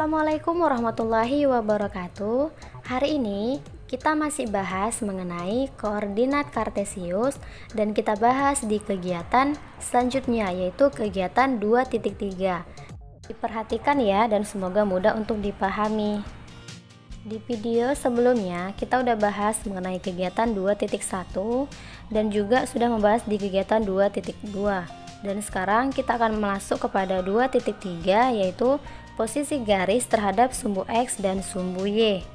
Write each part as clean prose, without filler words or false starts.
Assalamualaikum warahmatullahi wabarakatuh. Hari ini kita masih bahas mengenai koordinat kartesius dan kita bahas di kegiatan selanjutnya, yaitu kegiatan 2.3. Diperhatikan ya, dan semoga mudah untuk dipahami. Di video sebelumnya kita udah bahas mengenai kegiatan 2.1 dan juga sudah membahas di kegiatan 2.2. Dan sekarang kita akan masuk kepada 2.3, yaitu posisi garis terhadap sumbu X dan sumbu Y.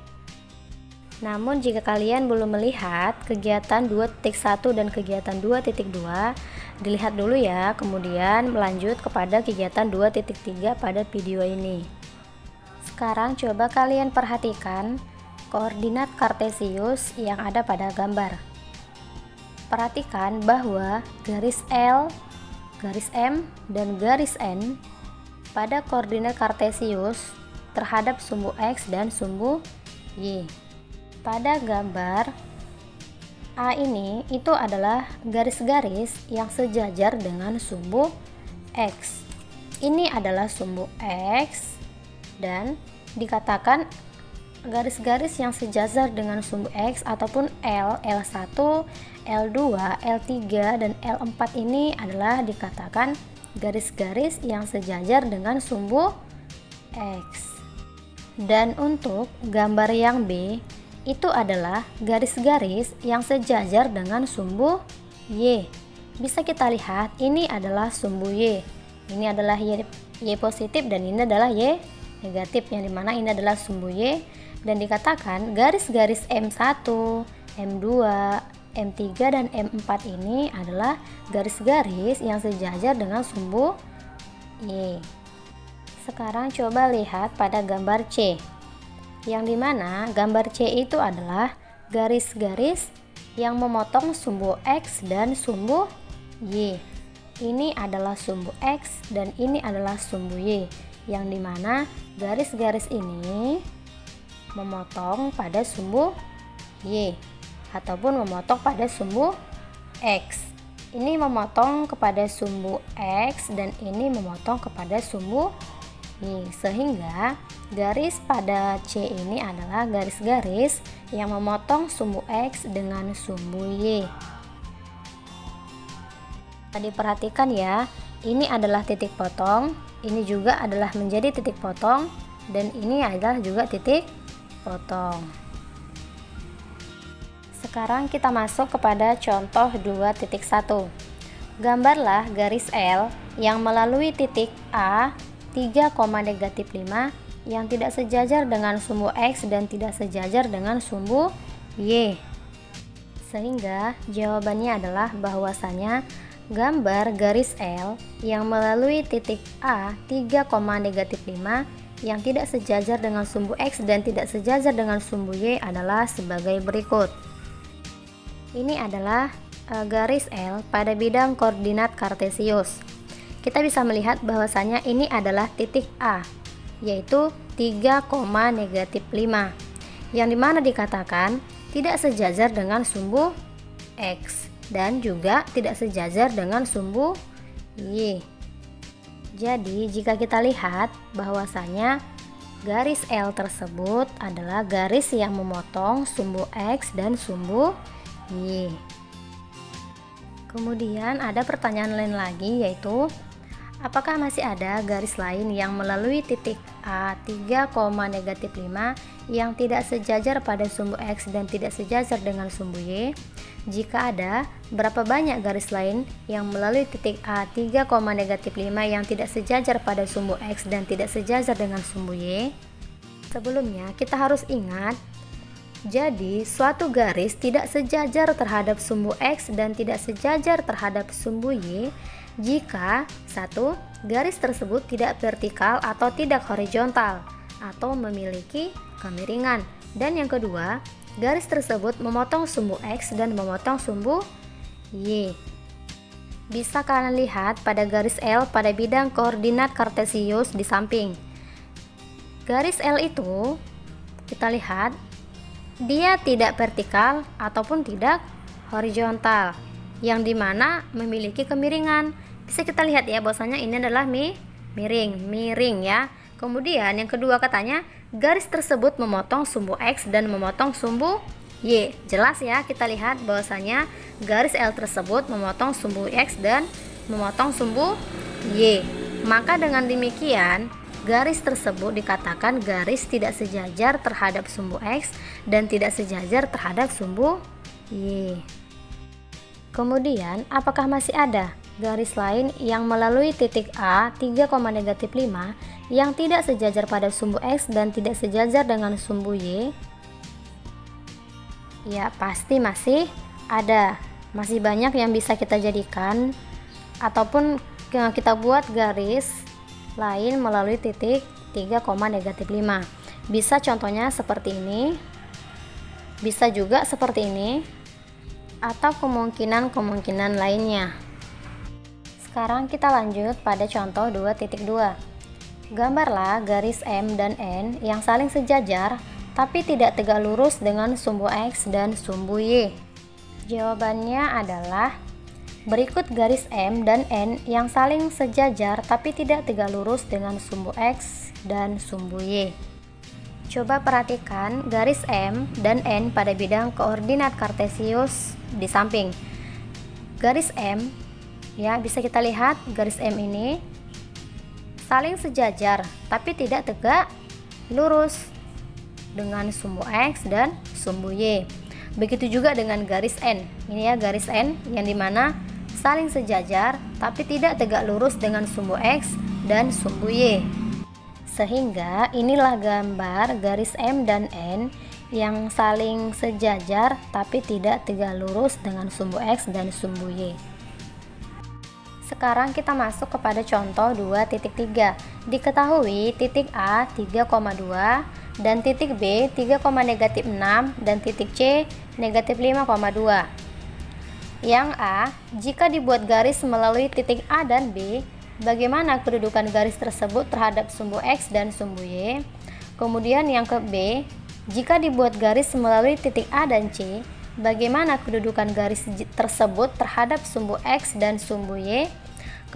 Namun jika kalian belum melihat kegiatan 2.1 dan kegiatan 2.2, dilihat dulu ya, kemudian melanjut kepada kegiatan 2.3 pada video ini. Sekarang coba kalian perhatikan koordinat kartesius yang ada pada gambar. Perhatikan bahwa garis L, garis M, dan garis N pada koordinat kartesius terhadap sumbu X dan sumbu Y. Pada gambar A ini itu adalah garis-garis yang sejajar dengan sumbu X. Ini adalah sumbu X dan dikatakan garis-garis yang sejajar dengan sumbu X ataupun L, L1, L2, L3, dan L4 ini adalah dikatakan garis-garis yang sejajar dengan sumbu X. Dan untuk gambar yang B itu adalah garis-garis yang sejajar dengan sumbu Y. Bisa kita lihat ini adalah sumbu Y. Ini adalah Y positif dan ini adalah Y negatif, yang dimana ini adalah sumbu Y, dan dikatakan garis-garis M1, M2, M3, dan M4 ini adalah garis-garis yang sejajar dengan sumbu Y. Sekarang coba lihat pada gambar C, yang dimana gambar C itu adalah garis-garis yang memotong sumbu X dan sumbu Y. Ini adalah sumbu X dan ini adalah sumbu Y, yang dimana garis-garis ini memotong pada sumbu Y ataupun memotong pada sumbu X. Ini memotong kepada sumbu X dan ini memotong kepada sumbu Y, sehingga garis pada C ini adalah garis-garis yang memotong sumbu X dengan sumbu Y. Tadi perhatikan ya, ini adalah titik potong, ini juga adalah menjadi titik potong, dan ini adalah juga titik potong. Sekarang kita masuk kepada contoh 2.1. Gambarlah garis L yang melalui titik A 3, -5 yang tidak sejajar dengan sumbu X dan tidak sejajar dengan sumbu Y. Sehingga jawabannya adalah bahwasanya gambar garis L yang melalui titik A 3, -5 yang tidak sejajar dengan sumbu X dan tidak sejajar dengan sumbu Y adalah sebagai berikut. Ini adalah garis L pada bidang koordinat kartesius. Kita bisa melihat bahwasanya ini adalah titik A, yaitu 3, -5, yang dimana dikatakan tidak sejajar dengan sumbu X dan juga tidak sejajar dengan sumbu Y. Jadi jika kita lihat bahwasanya garis L tersebut adalah garis yang memotong sumbu X dan sumbu Y. Kemudian ada pertanyaan lain lagi, yaitu apakah masih ada garis lain yang melalui titik A 3, -5 yang tidak sejajar pada sumbu X dan tidak sejajar dengan sumbu Y? Jika ada, berapa banyak garis lain yang melalui titik A 3, -5 yang tidak sejajar pada sumbu X dan tidak sejajar dengan sumbu Y? Sebelumnya kita harus ingat, jadi suatu garis tidak sejajar terhadap sumbu X dan tidak sejajar terhadap sumbu Y jika 1. Garis tersebut tidak vertikal atau tidak horizontal atau memiliki kemiringan, dan yang kedua, garis tersebut memotong sumbu X dan memotong sumbu Y. Bisa kalian lihat pada garis L pada bidang koordinat kartesius di samping. Garis L itu kita lihat dia tidak vertikal ataupun tidak horizontal, yang dimana memiliki kemiringan. Bisa kita lihat ya bahwasanya ini adalah miring ya. Kemudian yang kedua katanya, garis tersebut memotong sumbu X dan memotong sumbu Y. Jelas ya, kita lihat bahwasanya garis L tersebut memotong sumbu X dan memotong sumbu Y. Maka dengan demikian, garis tersebut dikatakan garis tidak sejajar terhadap sumbu X dan tidak sejajar terhadap sumbu Y. Kemudian, apakah masih ada garis lain yang melalui titik A 3,-5 yang tidak sejajar pada sumbu X dan tidak sejajar dengan sumbu Y? Ya, pasti masih ada. Masih banyak yang bisa kita jadikan ataupun kita buat garis lain melalui titik 3,-5. Bisa contohnya seperti ini, bisa juga seperti ini, atau kemungkinan lainnya. Sekarang kita lanjut pada contoh 2.2. Gambarlah garis M dan N yang saling sejajar tapi tidak tegak lurus dengan sumbu X dan sumbu Y. Jawabannya adalah berikut garis M dan N yang saling sejajar tapi tidak tegak lurus dengan sumbu X dan sumbu Y. Coba perhatikan garis M dan N pada bidang koordinat kartesius di samping. Garis M, ya, bisa kita lihat garis M ini saling sejajar tapi tidak tegak lurus dengan sumbu X dan sumbu Y. Begitu juga dengan garis N. Ini ya garis N yang dimana saling sejajar tapi tidak tegak lurus dengan sumbu X dan sumbu Y. Sehingga inilah gambar garis M dan N yang saling sejajar tapi tidak tegak lurus dengan sumbu X dan sumbu Y. Sekarang kita masuk kepada contoh 2.3. Diketahui titik A 3,2 dan titik B 3,-6 dan titik C -5,2. Yang A, jika dibuat garis melalui titik A dan B, bagaimana kedudukan garis tersebut terhadap sumbu X dan sumbu Y? Kemudian yang ke B, jika dibuat garis melalui titik A dan C, bagaimana kedudukan garis tersebut terhadap sumbu X dan sumbu Y?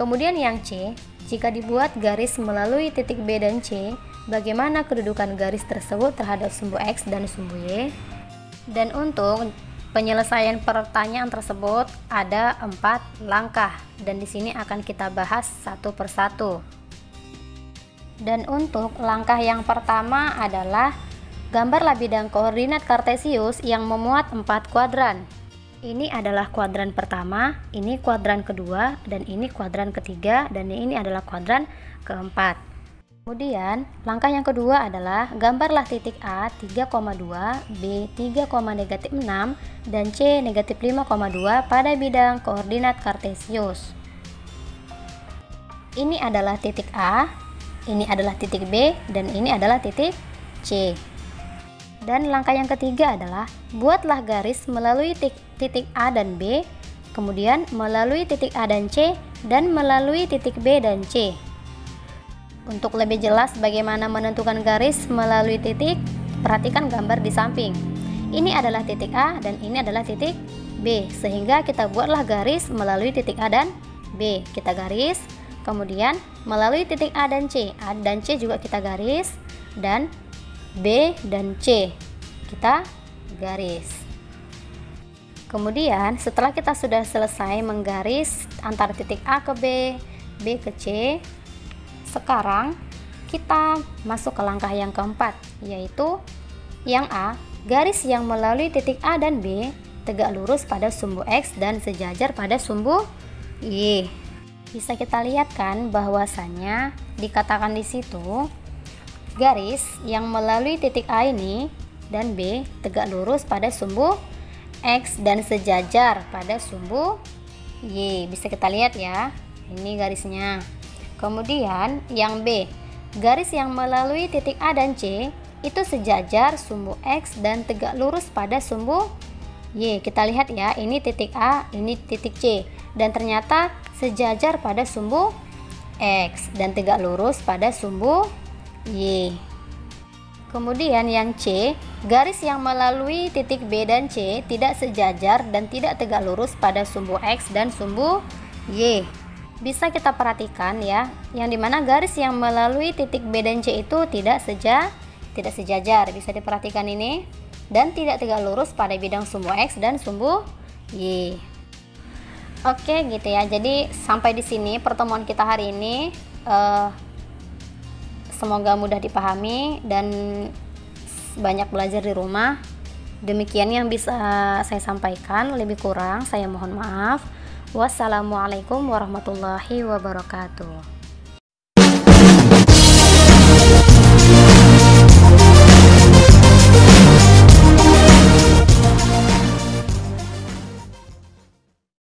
Kemudian yang C, jika dibuat garis melalui titik B dan C, bagaimana kedudukan garis tersebut terhadap sumbu X dan sumbu Y? Dan untuk penyelesaian pertanyaan tersebut ada 4 langkah dan di sini akan kita bahas satu persatu. Dan untuk langkah yang pertama adalah gambarlah bidang koordinat kartesius yang memuat 4 kuadran. Ini adalah kuadran pertama, ini kuadran kedua, dan ini kuadran ketiga, dan ini adalah kuadran keempat. Kemudian, langkah yang kedua adalah gambarlah titik A 3,2, B 3,-6, dan C -5,2 pada bidang koordinat kartesius. Ini adalah titik A, ini adalah titik B, dan ini adalah titik C. Dan langkah yang ketiga adalah buatlah garis melalui titik A dan B, kemudian melalui titik A dan C, dan melalui titik B dan C. Untuk lebih jelas bagaimana menentukan garis melalui titik, perhatikan gambar di samping. Ini adalah titik A dan ini adalah titik B, sehingga kita buatlah garis melalui titik A dan B. Kita garis, kemudian melalui titik A dan C juga kita garis, dan B dan C kita garis. Kemudian setelah kita sudah selesai menggaris antara titik A ke B, B ke C, sekarang kita masuk ke langkah yang keempat, yaitu yang A, garis yang melalui titik A dan B tegak lurus pada sumbu X dan sejajar pada sumbu Y. Bisa kita lihat kan bahwasannya dikatakan di situ garis yang melalui titik A ini dan B tegak lurus pada sumbu X dan sejajar pada sumbu Y. Bisa kita lihat ya, ini garisnya. Kemudian yang B, garis yang melalui titik A dan C itu sejajar sumbu X dan tegak lurus pada sumbu Y. Kita lihat ya, ini titik A, ini titik C, dan ternyata sejajar pada sumbu X dan tegak lurus pada sumbu Y. Kemudian yang C, garis yang melalui titik B dan C tidak sejajar dan tidak tegak lurus pada sumbu X dan sumbu Y. bisa kita perhatikan ya, yang dimana garis yang melalui titik B dan C itu tidak sejajar, bisa diperhatikan ini, dan tidak tegak lurus pada bidang sumbu X dan sumbu Y. Oke gitu ya, jadi sampai di sini pertemuan kita hari ini. Semoga mudah dipahami dan banyak belajar di rumah. Demikian yang bisa saya sampaikan, lebih kurang saya mohon maaf. Wassalamualaikum warahmatullahi wabarakatuh.